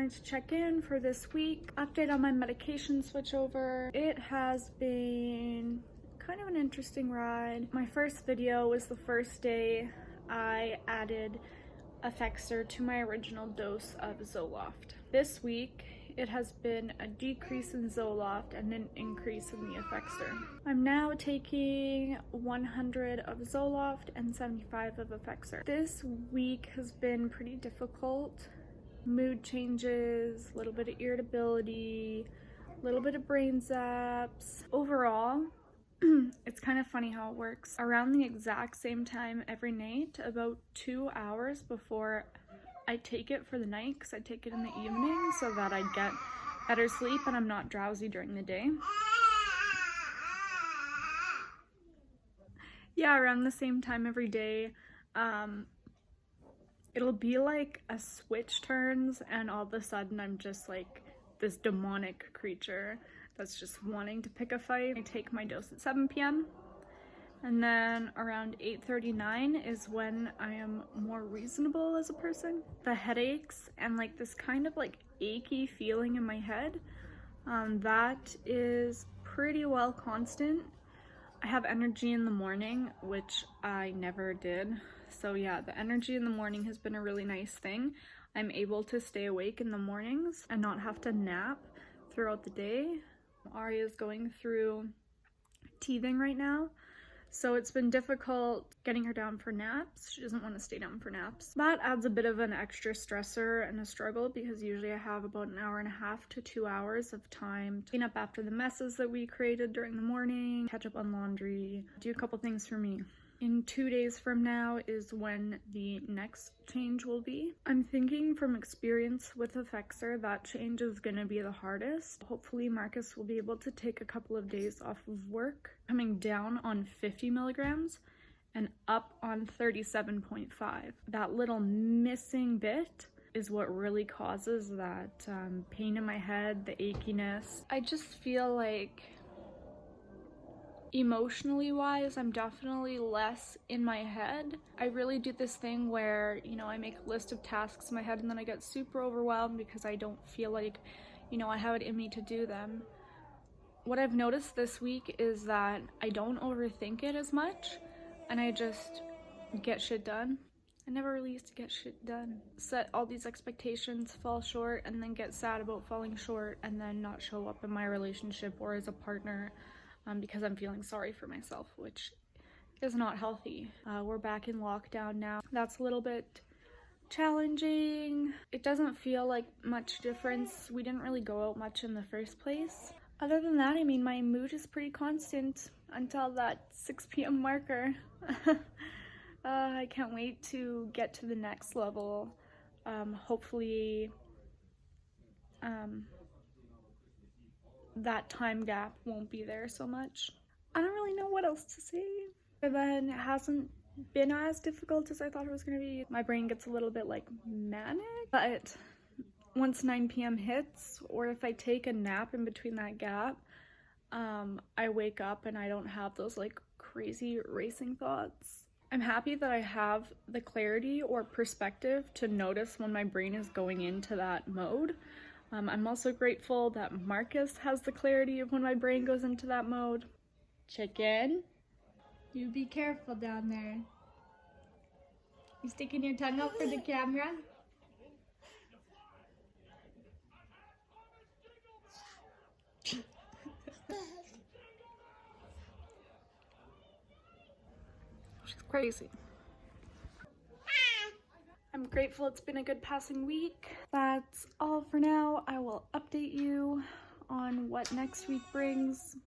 wanted to check in for this week, update on my medication switchover. It has been kind of an interesting ride. My first video was the first day I added effexor to my original dose of zoloft. This week, it has been a decrease in zoloft and an increase in the effexor. I'm now taking 100 of zoloft and 75 of effexor. This week has been pretty difficult. Mood changes, a little bit of irritability, a little bit of brain zaps. Overall, it's kind of funny how it works. Around the exact same time every night, about 2 hours before I take it for the night, because I take it in the evening so that I get better sleep and I'm not drowsy during the day. Yeah, around the same time every day, it'll be like a switch turns and all of a sudden I'm just like this demonic creature that's just wanting to pick a fight. I take my dose at 7 p.m. and then around 8:39 is when I am more reasonable as a person. The headaches and like this kind of like achy feeling in my head, that is pretty well constant. I have energy in the morning, which I never did. So yeah, the energy in the morning has been a really nice thing. I'm able to stay awake in the mornings and not have to nap throughout the day. Aria's going through teething right now, so it's been difficult getting her down for naps. She doesn't want to stay down for naps. That adds a bit of an extra stressor and a struggle because usually I have about an hour and a half to 2 hours of time to clean up after the messes that we created during the morning, catch up on laundry, do a couple things for me. In 2 days from now is when the next change will be. I'm thinking from experience with effexor that change is going to be the hardest. Hopefully Marcus will be able to take a couple of days off of work, coming down on 50 milligrams and up on 37.5. That little missing bit is what really causes that pain in my head, the achiness. I just feel like emotionally wise, I'm definitely less in my head. I really do this thing where, you know, I make a list of tasks in my head and then I get super overwhelmed because I don't feel like, you know, I have it in me to do them. What I've noticed this week is that I don't overthink it as much and I just get shit done. I never really used to get shit done. Set all these expectations, fall short, and then get sad about falling short and then not show up in my relationship or as a partner. Because I'm feeling sorry for myself, which is not healthy. We're back in lockdown now. That's a little bit challenging. It doesn't feel like much difference. We didn't really go out much in the first place. Other than that, I mean, my mood is pretty constant until that 6 p.m. marker. I can't wait to get to the next level. Hopefully, that time gap won't be there so much. I don't really know what else to say. But then it hasn't been as difficult as I thought it was gonna be. My brain gets a little bit like manic, but once 9 p.m. hits, or if I take a nap in between that gap, I wake up and I don't have those like crazy racing thoughts. I'm happy that I have the clarity or perspective to notice when my brain is going into that mode. I'm also grateful that Marcus has the clarity of when my brain goes into that mode. Chicken, you be careful down there. You sticking your tongue out for the camera? She's crazy. I'm grateful it's been a good passing week. That's all for now. I will update you on what next week brings.